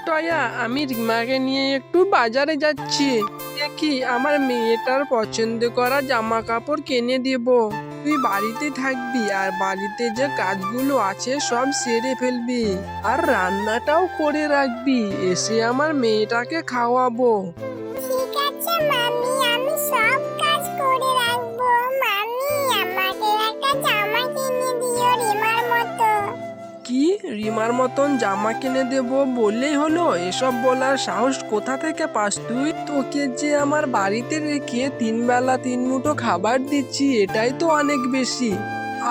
টয়া, আমি রিমাকে নিয়ে একটু বাজারে যাচ্ছি। দেখি আমার মেয়েটার পছন্দ করা জামা কাপড় কিনে দেব। তুই বাড়িতে থাকবি আর বাড়িতে যে কাজগুলো আছে সব সেরে ফেলবি, আর রান্নাটাও করে রাখবি, এসে আমার মেয়েটাকে খাওয়াবো। ঠিক আছে মামি, আমি সব কাজ করে রাখবো। মামি, আমাকে একটা জামা কিনে দিও রিমার মতো। কি, রিমার মতন জামা কিনে দেব বললেই হলো? এসব বলার সাহস কোথা থেকে পাস তুই? তোকে যে আমার বাড়িতে রেখে 3 বেলা 3 মুঠো খাবার দিচ্ছি, এটাই তো অনেক বেশি।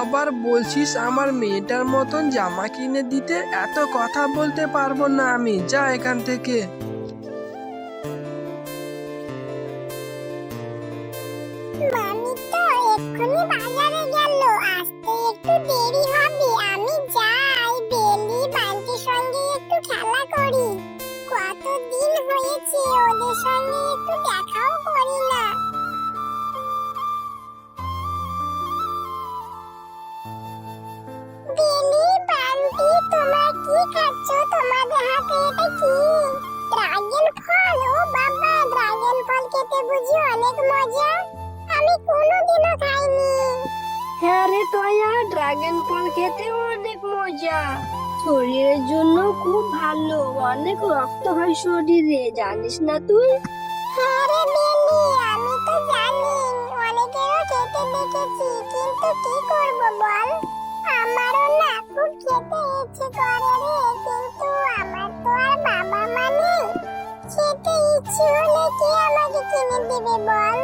আবার বলছিস আমার মেয়েটার মতন জামা কিনে দিতে? এত কথা বলতে পারবো না আমি, যা এখান থেকে। মামি তো এক্ষুনি বাজারে গেল, আসতে একটু দেরি হবে। আমি যাই, বেলি বান্টির সঙ্গে একটু খেলা করি। কতদিন হয়েছে ওদের সঙ্গে একটু দেখাও করি না। বেলি, বান্টি, তোমরা কি খাচ্ছ? তোমাদের হাতে এটা কি? ড্রাগন ফল? ও বাবা, ড্রাগন ফল খেতে বুঝি অনেক মজা? আমি কোনোদিনও খাইনি। হ্যাঁ রে টয়া, ড্রাগন ফল খেতে অনেক মজা, শরীরের জন্য খুব ভালো, অনেক রক্ত হয় শরীরে, জানিস না তুই? হ্যাঁ রে বেলি, আমি তো জানি, অনেকেরও খেতে দেখেছি, কিন্তু কি করব বল, আমারও না খুব খেতে ইচ্ছে করে রে, কিন্তু আমার তো আর বাবা মা নেই। খেতে ইচ্ছে হলে কে আমাকে কিনে দেবে বল?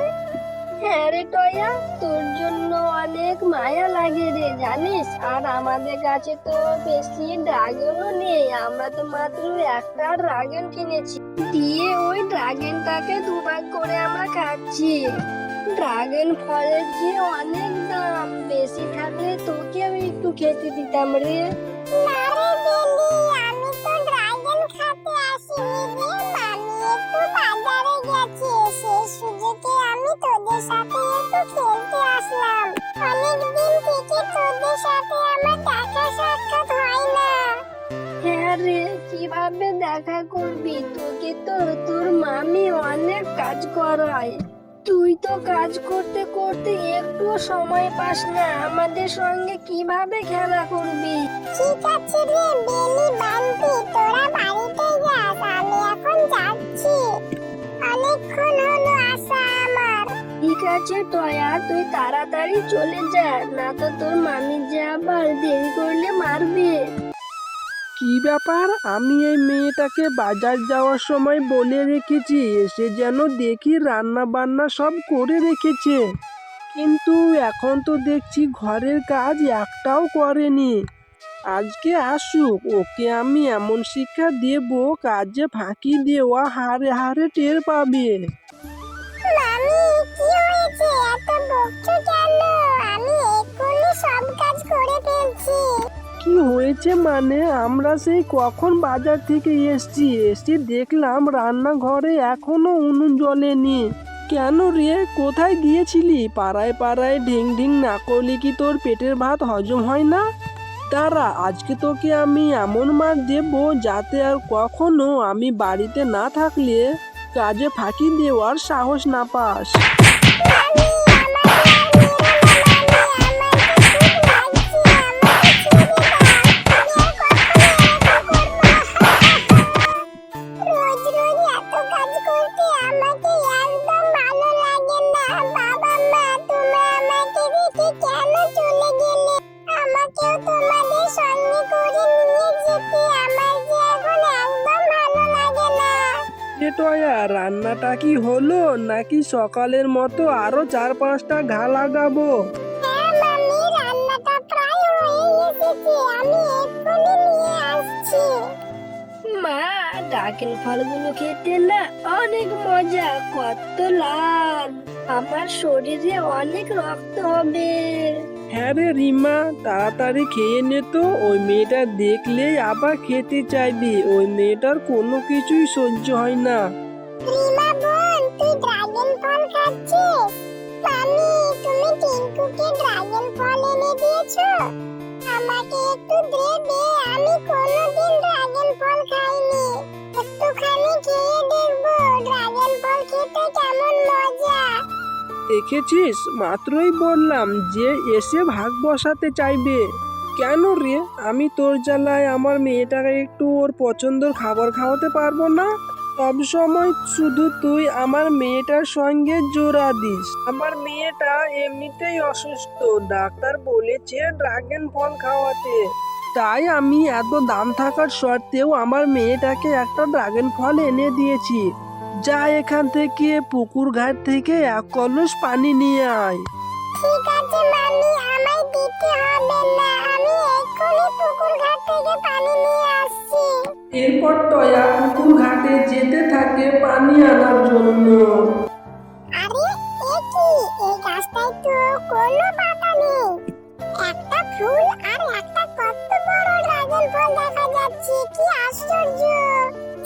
হ্যাঁ রে টয়া, তোর জন্য অনেক মায়া লাগে রে, জানিস? আর আমাদের কাছে তো বেশি ড্রাগনও নেই, আমরা তো মাত্র একটা ড্রাগন কিনেছি, দিয়ে ওই ড্রাগনটাকে দুভাগ করে আমরা খাচ্ছি। ড্রাগন ফলের যে অনেক দাম, বেশি থাকলে তোকে আমি একটু খেতে দিতাম রে। না রে বেলি, আমি তো ড্রাগন খেতে আসিনি রে, মামি একটু বাজারে গেছে, সেই সুযোগে আমি তোদের সাথে একটু খেলতে আসলাম। অনেকদিন থেকে তোদের সাথে আমার দেখা সাক্ষাৎ হয় না। হ্যাঁ রে, কিভাবে দেখা করবি? তোকে তো তোর মামি অনেক কাজ করায়, তুই তো কাজ করতে করতে একটু সময় পাস না, আমাদের সঙ্গে কিভাবে খেলা করবি? ঠিক আছে রে বেলি, বান্টি, তোরা বাড়িতে যাস, আমি এখন যাচ্ছি, অনেকক্ষণ হলো আসা আমার। ঠিক আছে টয়া, তুই তাড়াতাড়ি চলে যা, না তো তোর মামি যে আবার দেরি করলে মারবে। কি ব্যাপার, আমি এই মেয়েটাকে বাজার যাওয়ার সময় বলে রেখেছি, এসে যেন দেখি রান্না বান্না সব করে রেখেছে, কিন্তু এখন তো দেখছি ঘরের কাজ একটাও করেনি। আজকে আসুক, ওকে আমি এমন শিক্ষা দেব, কাজে ফাঁকি দেওয়া হারে হারে টের পাবে। মামি, কি হয়েছে? এত বকছো কেন? আমি এক্ষুনি সব কাজ করে ফেলছি। কি হয়েছে মানে? আমরা সেই কখন বাজার থেকে এসে দেখলাম রান্নাঘরে এখনো উনুন জ্বলেনি। কেন রে, কোথায় গিয়েছিলি? পাড়ায় পাড়ায় ঢিং ঢিং না করলে কি তোর পেটের ভাত হজম হয় না? দাঁড়া, আজকে তোকে আমি এমন মার দেব যাতে আর কখনো আমি বাড়িতে না থাকলে কাজে ফাঁকি দেওয়ার সাহস না পাস। মামি, আমাকে আর মেরো না। মামি, আমার তো খুব লাগছে, আমাকে ছেড়ে দাও, আমি আর কখনো এরকম করবো না। রোজ রোজ এত কাজ করতে আমাকে একদম ভালো লাগে না। বাবা মা, তোমরা আমাকে রেখে কেন চলে গেলে? আমাকেও তোমাদের সঙ্গে করে নিয়ে যেতে আমার যে এখন একদম ভালো লাগে না। টয়া, রান্নাটা কি হলো নাকি সকালের মতো আরো 4-5টা ঘা লাগাবো? হ্যাঁ মামি, রান্নাটা প্রায় হয়ে এসেছে, আমি এক্ষুনি নিয়ে আসছি। মা, ড্রাগন ফলগুলো খেতে না অনেক মজা, কত লাল, আমার শরীরে অনেক রক্ত হবে। হ্যাঁ রে রিমা, তাড়াতাড়ি খেয়ে নে তো, ওই মেয়েটা দেখলেই আবার খেতে চাইবি, ওই মেয়েটার কোনো কিছুই সহ্য হয় না। রিমা বোন, তুই ড্রাগন ফল খাচ্ছিস? মামি, তুমি টিঙ্কুকে ড্রাগন ফল এনে দিয়েছো? আমাকে একটু দেবে, আমি কোনোদিন ড্রাগন ফল খাইনি। দেখেছিস, মাত্রই বললাম যে এসে ভাগ বসাতে চাইবে। কেন রে, আমি তোর জ্বালায় আমার মেয়েটাকে একটু ওর পছন্দের খাবার খাওয়াতে পারবো না? সব সময় শুধু তুই আমার মেয়েটার সঙ্গে জোড়া দিস। আমার মেয়েটা এমনিতেই অসুস্থ, ডাক্তার বলেছে ড্রাগন ফল খাওয়াতে। তাই আমি এত দাম থাকার সত্ত্বেও আমার মেয়েটাকে একটা ড্রাগন ফল এনে দিয়েছি। যা এখান থেকে পুকুর ঘাট থেকে 1 কলস পানি নিয়ে আয়। ঠিক আছে মামি, আমায় দিতে হবে না, আমি এক্ষুনি পুকুর ঘাট থেকে পানি নিয়ে আসছি। এরপর টয়া পুকুর ঘাটে যেতে থাকে পানি আনার জন্য। আরে এ কি, এই গাছটায় তো কোনো পাতা নেই, একটা ফুল আর একটা কত বড় ড্রাগন ফল দেখা যাচ্ছে। কি আশ্চর্য,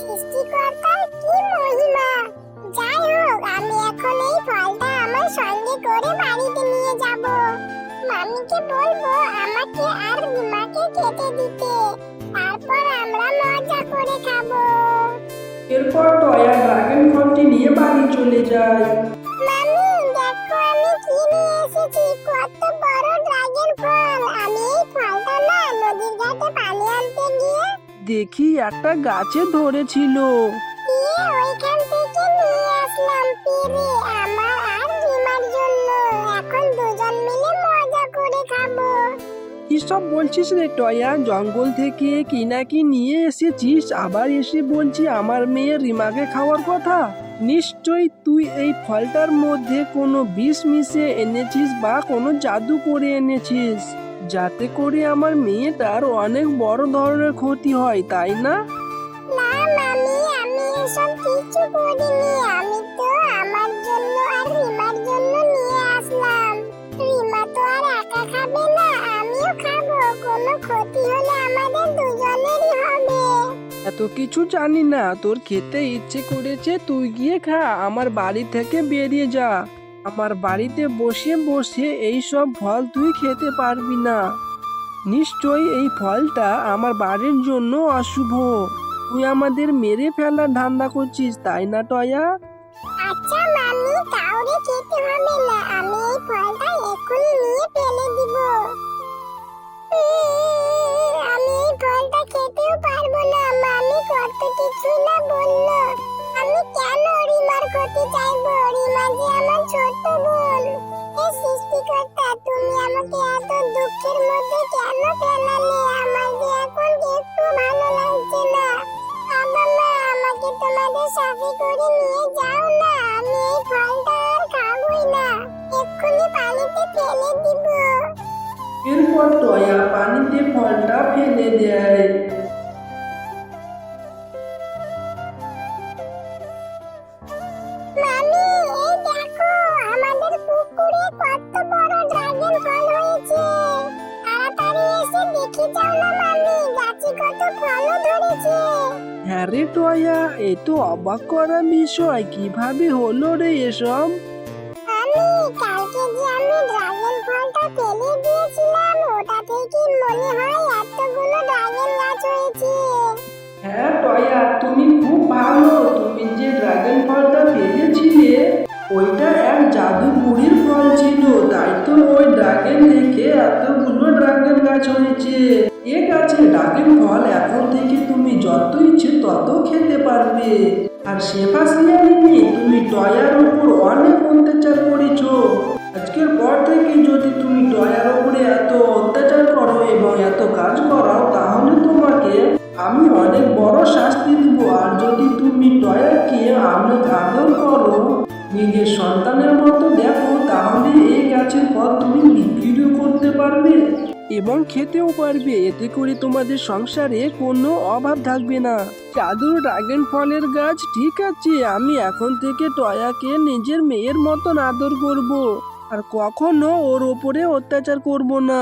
সৃষ্টিকর্তার কি মহিমা। যাই হোক, আমি এখন এই ফলটা আমার সঙ্গে করে বাড়িতে নিয়ে যাব। মামিকে বলবো আমাকে আর রিমাকে খেতে দিতে, তারপর আমরা মজা করে খাবো। এরপর টয়া ড্রাগন ফলটি নিয়ে বাড়ি চলে যায়। মামি দেখো আমি কি নিয়ে এসেছি, কত বড় ড্রাগন ফল। আমি এই ফলটা না নদীর ঘাটে পানি আনতে গিয়ে দেখি একটা গাছে ধরেছিল। ওইখান থেকে নিয়ে আসলাম পেরে আমার আর রিমার জন্য। এখন দুজন মিলে মজা করে খাবো। কি সব বলছিস রে টয়া, জঙ্গল থেকে কি না কি নিয়ে এসেছিস, আবার এসে বলছি আমার মেয়ে রিমাকে খাওয়ার কথা। নিশ্চয়ই তুই এই ফলটার মধ্যে কোনো বিষ মিশিয়ে এনেছিস বা কোনো জাদু করে এনেছিস, যাতে করে আমার মেয়েটার অনেক বড় ধরনের ক্ষতি হয়, তাই না? না মামি, আমি এসব কিছু করিনি। আমি তো আমার জন্য আর রিমার জন্য নিয়ে আসলাম। রিমা তো আর একা খাবে না, আমিও খাবো। কোনো ক্ষতি হলে আমাদের দুজনেরই হবে। এত কিছু জানি না, তোর খেতে ইচ্ছে করেছে তুই গিয়ে খা, আমার বাড়ি থেকে বেরিয়ে যা। আমার বাড়িতে বসে বসে এই সব ফল তুই খেতে পারবি না। নিশ্চয়ই এই ফলটা আমার বাড়ির জন্য অশুভ। তুই আমাদের মেরে ফেলার ধান্দা করছিস, তাই না টয়া? আচ্ছা মামি, কাউরে খেতে হবে না, আমি এই ফলটা এক্ষুনি নিয়ে ফেলে দিব। আমি এই ফলটা খেতেও পারবো না, মামি কত কিছু না বললো। আমি কেন রিমার ক্ষতি চাইবো? রিমা যে আমার ছোট বোন। হে সৃষ্টিকর্তা, তুমি আমাকে এত দুঃখের মধ্যে কেন ফেলালে? আমার যে এখন একটু ভালো লাগছে না। বাবা মা, আমাকে তোমাদের সাথে করে নিয়ে যাও না, আমি এই ফলটা আর খাবোই না, এক্ষুনি পানিতে ফেলে দিব। এরপর টয়া পানিতে ফলটা ফেলে দেয়। মামি এই দেখো, আমাদের পুকুরে কত বড় ড্রাগন ফল হয়েছে। তাড়াতাড়ি এসে দেখে যাও না মামি, গাছে কত ফলও ধরেছে। হ্যাঁ রে টয়া, এ তো অবাক করা বিষয়, কিভাবে হলো রে এসব? আমি কালকে যে আমি ড্রাগন ফলটা ফেলে দিয়েছিলাম, ওটা থেকে মনে হয় এতগুলো ড্রাগন গাছ হয়েছে। হ্যাঁ টয়া, তুমি খুব ভালো। তুমি যে ড্রাগন ফলটা পেয়েছিলে ওইটা এক জাদু বুড়ির ফল ছিল, তাই তো ওই ড্রাগন থেকে এতগুলো ড্রাগন গাছ হয়েছে। এ গাছে ড্রাগন ফল এখন থেকে তুমি যত ইচ্ছে তত খেতে পারবে। আর শেফাশিয়ালিনী, তুমি টয়ার উপর অনেক অত্যাচার করেছো। আজকের পর থেকে যদি তুমি টয়ার উপরে এত অত্যাচার করো এবং এত কাজ করাও, তাহলে তোমাকে আমি অনেক বড় শাস্তি দিব। আর যদি তুমি টয়াকে অনেক আদর করো, নিজের সন্তানের মতো দেখো, তাহলে এই গাছের ফল তুমি বিক্রিও করতে পারবে এবং খেতেও পারবে। এতে করে তোমাদের সংসারে কোনো অভাব থাকবে না। জাদুর ড্রাগন ফলের গাছ, ঠিক আছে, আমি এখন থেকে টয়াকে নিজের মেয়ের মতন আদর করব আর কখনো ওর ওপরে অত্যাচার করব না।